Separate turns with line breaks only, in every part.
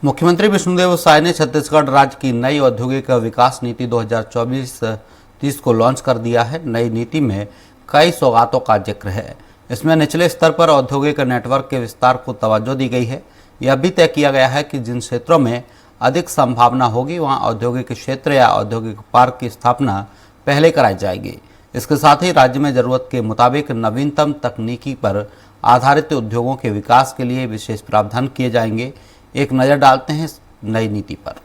मुख्यमंत्री विष्णुदेव साय ने छत्तीसगढ़ राज्य की नई औद्योगिक विकास नीति 2024-30 को लॉन्च कर दिया है। नई नीति में कई सौगातों का जिक्र है। इसमें निचले स्तर पर औद्योगिक नेटवर्क के विस्तार को तवज्जो दी गई है। यह भी तय किया गया है कि जिन क्षेत्रों में अधिक संभावना होगी वहां औद्योगिक क्षेत्र या औद्योगिक पार्क की स्थापना पहले कराई जाएगी। इसके साथ ही राज्य में जरूरत के मुताबिक नवीनतम तकनीकी पर आधारित उद्योगों के विकास के लिए विशेष प्रावधान किए जाएंगे। एक नजर डालते हैं नई नीति पर।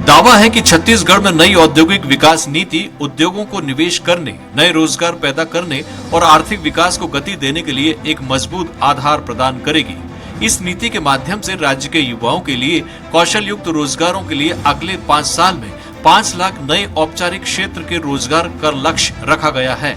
दावा है कि छत्तीसगढ़ में नई औद्योगिक विकास नीति उद्योगों को निवेश करने, नए रोजगार पैदा करने और आर्थिक विकास को गति देने के लिए एक मजबूत आधार प्रदान करेगी। इस नीति के माध्यम से राज्य के युवाओं के लिए कौशल युक्त रोजगारों के लिए अगले 5 साल में 5 लाख नए औपचारिक क्षेत्र के रोजगार का लक्ष्य रखा गया है।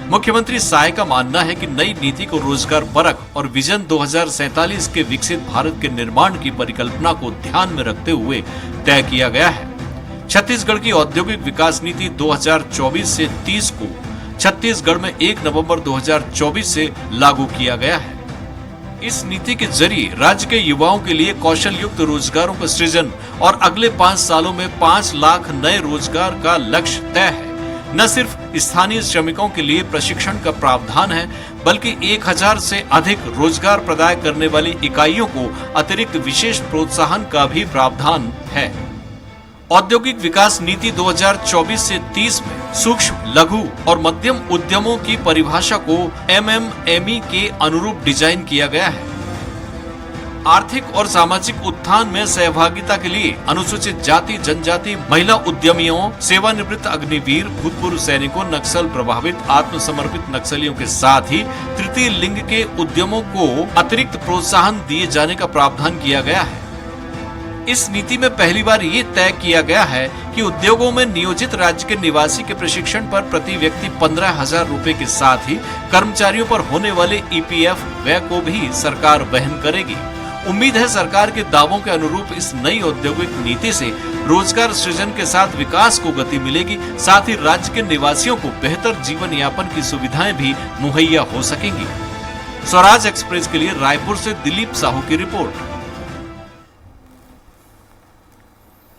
मुख्यमंत्री साय का मानना है कि नई नीति को रोजगार परख और विजन 2047 के विकसित भारत के निर्माण की परिकल्पना को ध्यान में रखते हुए तय किया गया है। छत्तीसगढ़ की औद्योगिक विकास नीति 2024 से 30 को छत्तीसगढ़ में 1 नवंबर 2024 से लागू किया गया है। इस नीति के जरिए राज्य के युवाओं के लिए कौशल युक्त रोजगारों का सृजन और अगले 5 सालों में 5 लाख नए रोजगार का लक्ष्य तय है। न सिर्फ स्थानीय श्रमिकों के लिए प्रशिक्षण का प्रावधान है, बल्कि 1000 से अधिक रोजगार प्रदान करने वाली इकाइयों को अतिरिक्त विशेष प्रोत्साहन का भी प्रावधान है। औद्योगिक विकास नीति 2024 से 30 में सूक्ष्म, लघु और मध्यम उद्यमों की परिभाषा को MMME के अनुरूप डिजाइन किया गया है। आर्थिक और सामाजिक उत्थान में सहभागिता के लिए अनुसूचित जाति, जनजाति, महिला उद्यमियों, सेवानिवृत्त अग्निवीर, भूतपूर्व सैनिकों, नक्सल प्रभावित आत्मसमर्पित नक्सलियों के साथ ही तृतीय लिंग के उद्यमों को अतिरिक्त प्रोत्साहन दिए जाने का प्रावधान किया गया है। इस नीति में पहली बार ये तय किया गया है कि उद्योगों में नियोजित राज्य के निवासी के प्रशिक्षण पर प्रति व्यक्ति 15,000 रुपए के साथ ही कर्मचारियों पर होने वाले EPF व्यय को भी सरकार वहन करेगी। उम्मीद है सरकार के दावों के अनुरूप इस नई औद्योगिक नीति से रोजगार सृजन के साथ विकास को गति मिलेगी, साथ ही राज्य के निवासियों को बेहतर जीवन यापन की सुविधाएं भी मुहैया हो सकेंगी। स्वराज एक्सप्रेस के लिए रायपुर से दिलीप साहू की रिपोर्ट।